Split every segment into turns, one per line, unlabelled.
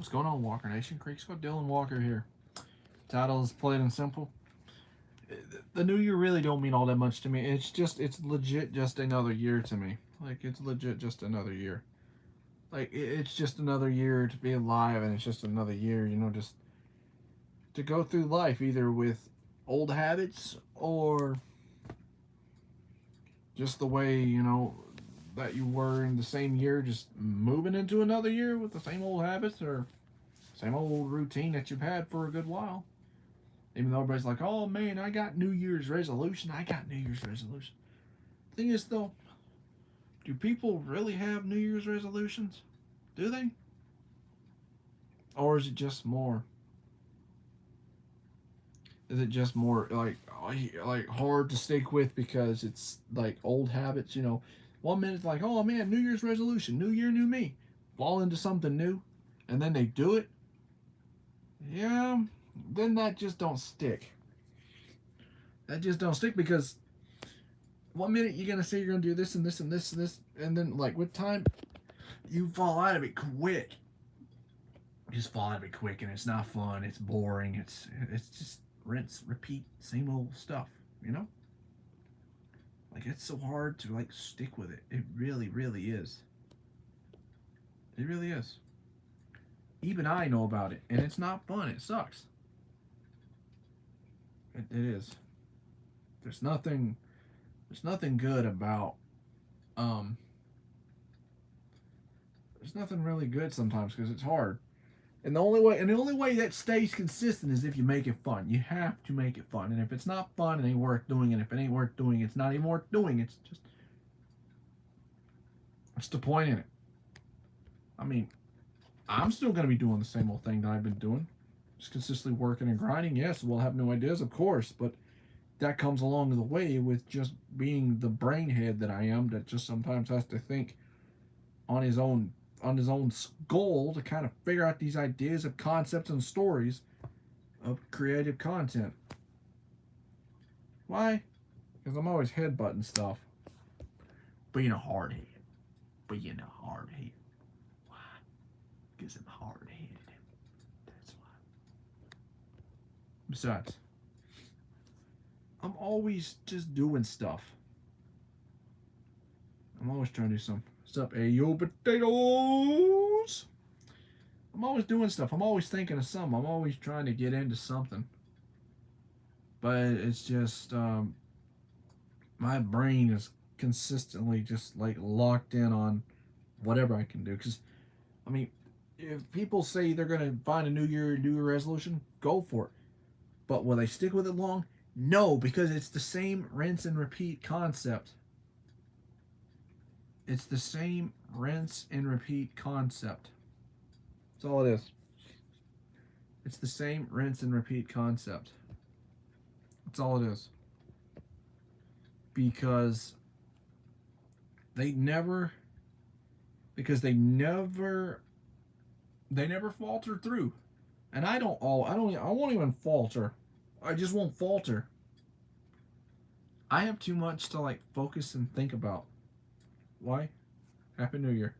What's going on, Walker Nation? Creek Scott Dylan Walker here. Title is Plain and Simple. The new year really don't mean all that much to me. It's legit just another year to me. Like, it's legit just another year. Like, it's just another year to be alive, and it's just another year, just to go through life, either with old habits or just the way, that you were in the same year, just moving into another year with the same old habits or same old routine that you've had for a good while. Even though everybody's like, oh man, I got New Year's resolution. I got New Year's resolution. Thing is, though, do people really have New Year's resolutions? Do they? Or is it just more? Is it just more like hard to stick with because it's like old habits? 1 minute it's like, oh man, New Year's resolution, New Year, new me. Fall into something new, and then they do it. Yeah, then that just don't stick. That just don't stick because 1 minute you're gonna say you're gonna do this and this and this and this, and then like with time, you fall out of it quick. You just fall out of it quick, and it's not fun. It's boring. It's just rinse, repeat, same old stuff. You know, like it's so hard to like stick with it. It really, really is. It really is. Even I know about it, and it's not fun. It sucks. It is. There's nothing. There's nothing good about. Um. There's nothing really good sometimes because it's hard. And the only way that stays consistent is if you make it fun. You have to make it fun. And if it's not fun, it ain't worth doing. And if it ain't worth doing, it's not even worth doing. It's just what's the point in it? I mean, I'm still gonna be doing the same old thing that I've been doing. Just consistently working and grinding. Yes, we'll have new ideas, of course, but that comes along the way with just being the brainhead that I am that just sometimes has to think on his own goal to kind of figure out these ideas of concepts and stories of creative content. Why? Because I'm always headbutting stuff. Being a hard head. Being a hard head. Why? Because I'm hard headed. That's why. Besides, I'm always just doing stuff. I'm always trying to do something. What's up, Ayo Potatoes? I'm always doing stuff. I'm always thinking of something. I'm always trying to get into something. But it's just, my brain is consistently just like locked in on whatever I can do. Because, I mean, if people say they're going to find a New Year resolution, go for it. But will they stick with it long? No, because it's the same rinse and repeat concept. It's the same rinse and repeat concept. That's all it is. It's the same rinse and repeat concept. That's all it is. Because they never because they never falter through. And I won't even falter. I just won't falter. I have too much to like focus and think about. Why? Happy New Year.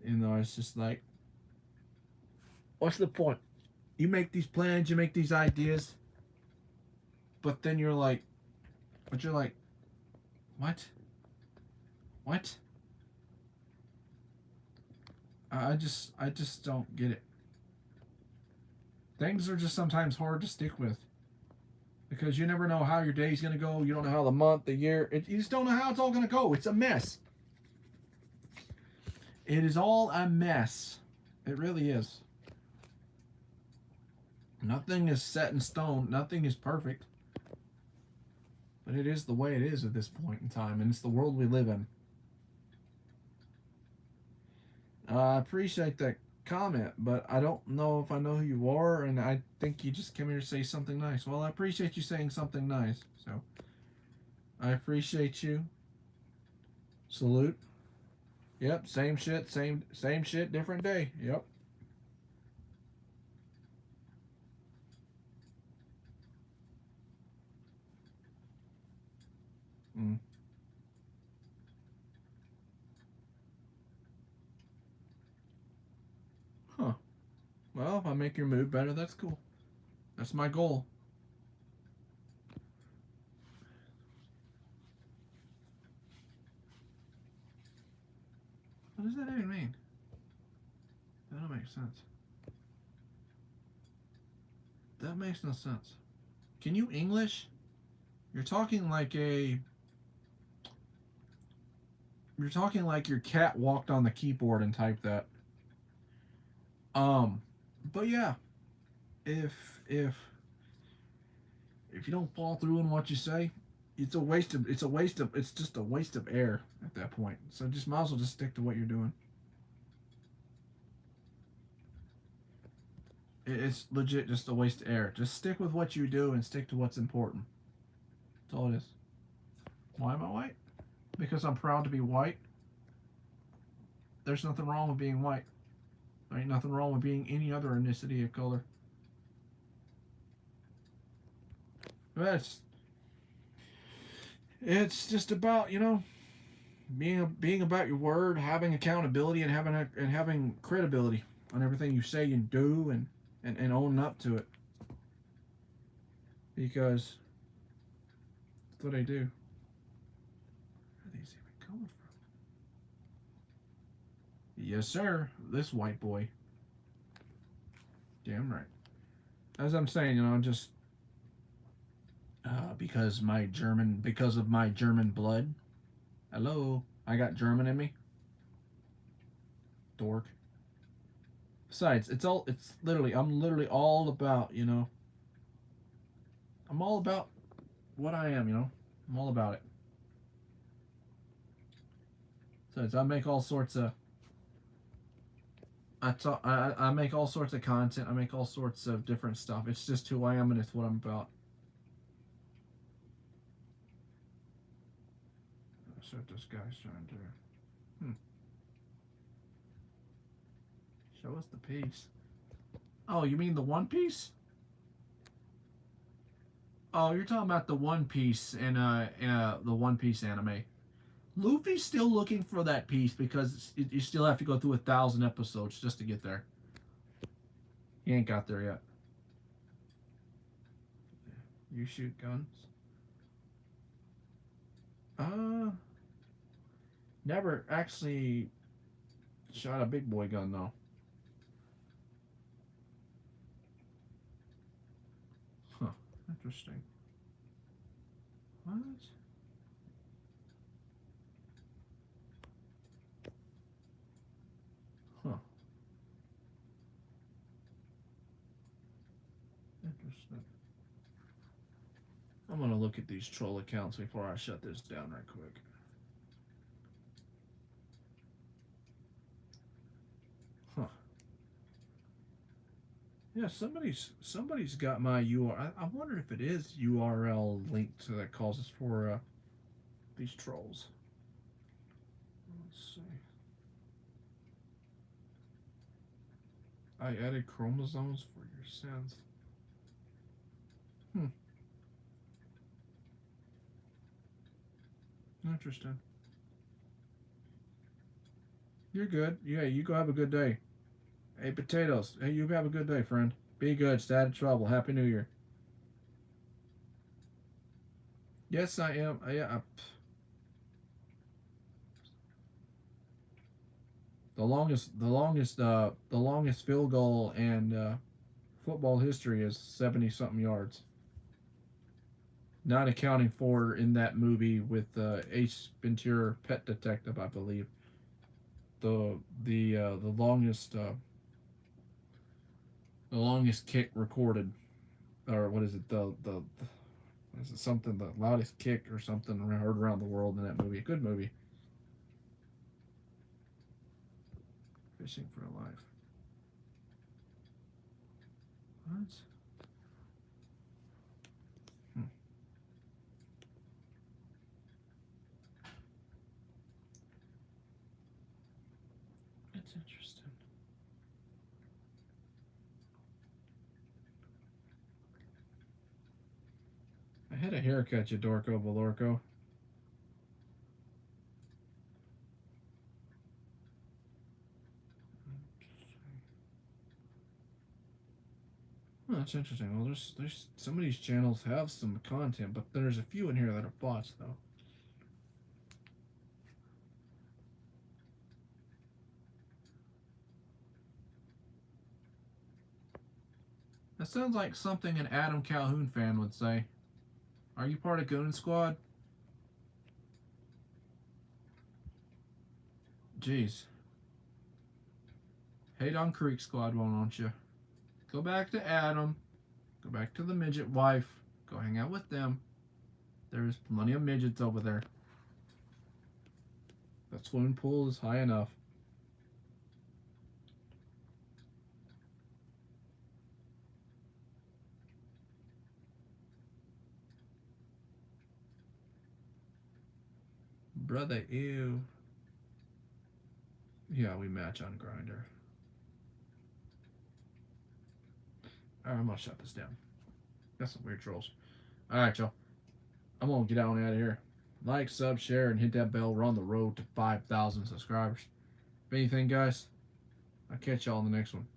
It's just like, what's the point? You make these plans, you make these ideas, but then you're like, what? What? I just don't get it. Things are just sometimes hard to stick with because you never know how your day's gonna go. You don't know how the month, the year, you just don't know how it's all gonna go. It's a mess. It is all a mess. It really is. Nothing is set in stone. Nothing is perfect. But it is the way it is at this point in time, and it's the world we live in. I appreciate that comment, but I don't know if I know who you are, and I think you just came here to say something nice. Well, I appreciate you saying something nice, so I appreciate you. Salute. Yep, same shit, same shit, different day. Yep. Mm. Huh. Well, if I make your mood better, that's cool. That's my goal. What does that even mean? That don't make sense. That makes no sense. Can you English? You're talking like a. You're talking like your cat walked on the keyboard and typed that. Um, but yeah, if if you don't fall through in what you say, it's just a waste of air at that point. So just might as well just stick to what you're doing. It's legit just a waste of air. Just stick with what you do and stick to what's important. That's all it is. Why am I white? Because I'm proud to be white. There's nothing wrong with being white. There ain't nothing wrong with being any other ethnicity of color. But it's just about, being about your word, having accountability, and having credibility on everything you say and do, and owning up to it. Because that's what I do. Where are these even coming from? Yes, sir. This white boy. Damn right. As I'm saying, just because of my German blood. Hello, I got German in me. Dork. Besides, it's literally, I'm literally all about, I'm all about what I am, I'm all about it. Besides, I make all sorts of, I make all sorts of content. I make all sorts of different stuff. It's just who I am and it's what I'm about. That's what this guy's trying to do. Hmm. Show us the piece. Oh, you mean the One Piece? Oh, you're talking about the One Piece in the One Piece anime. Luffy's still looking for that piece because you still have to go through 1,000 episodes just to get there. He ain't got there yet. You shoot guns? Uh, never actually shot a big boy gun though. Huh. Interesting. What? Huh. Interesting. I'm gonna look at these troll accounts before I shut this down right quick. Huh. Yeah, somebody's got my URL. I wonder if it is URL linked to that causes for these trolls. Let's see. I added chromosomes for your sins. Hmm. Interesting. You're good. Yeah, you go have a good day. Hey, potatoes. Hey, you have a good day, friend. Be good. Stay out of trouble. Happy New Year. Yes, I am. Yeah, the longest field goal and football history is 70 something yards. Not accounting for in that movie with Ace Ventura, Pet Detective, I believe. The longest kick recorded, or what is it? The is it something the loudest kick or something heard around the world in that movie? A good movie. Fishing for life. What? Hmm. That's interesting. I had a haircut, you dorko Valorco. Oh, that's interesting. Well, there's some of these channels have some content, but there's a few in here that are bots though. That sounds like something an Adam Calhoun fan would say. Are you part of Goon Squad? Jeez. Hate on Creek Squad, won't you? Go back to Adam. Go back to the midget wife. Go hang out with them. There's plenty of midgets over there. That swimming pool is high enough. Brother, ew. Yeah, we match on Grinder. Alright, I'm gonna shut this down. Got some weird trolls. Alright, y'all. I'm gonna get on out of here. Like, sub, share, and hit that bell. We're on the road to 5,000 subscribers. If anything, guys, I'll catch y'all in the next one.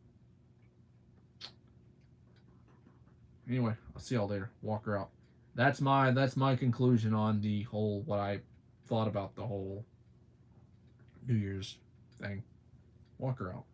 Anyway, I'll see y'all later. Walker out. That's my conclusion on the whole, what I thought about the whole New Year's thing. Walker out.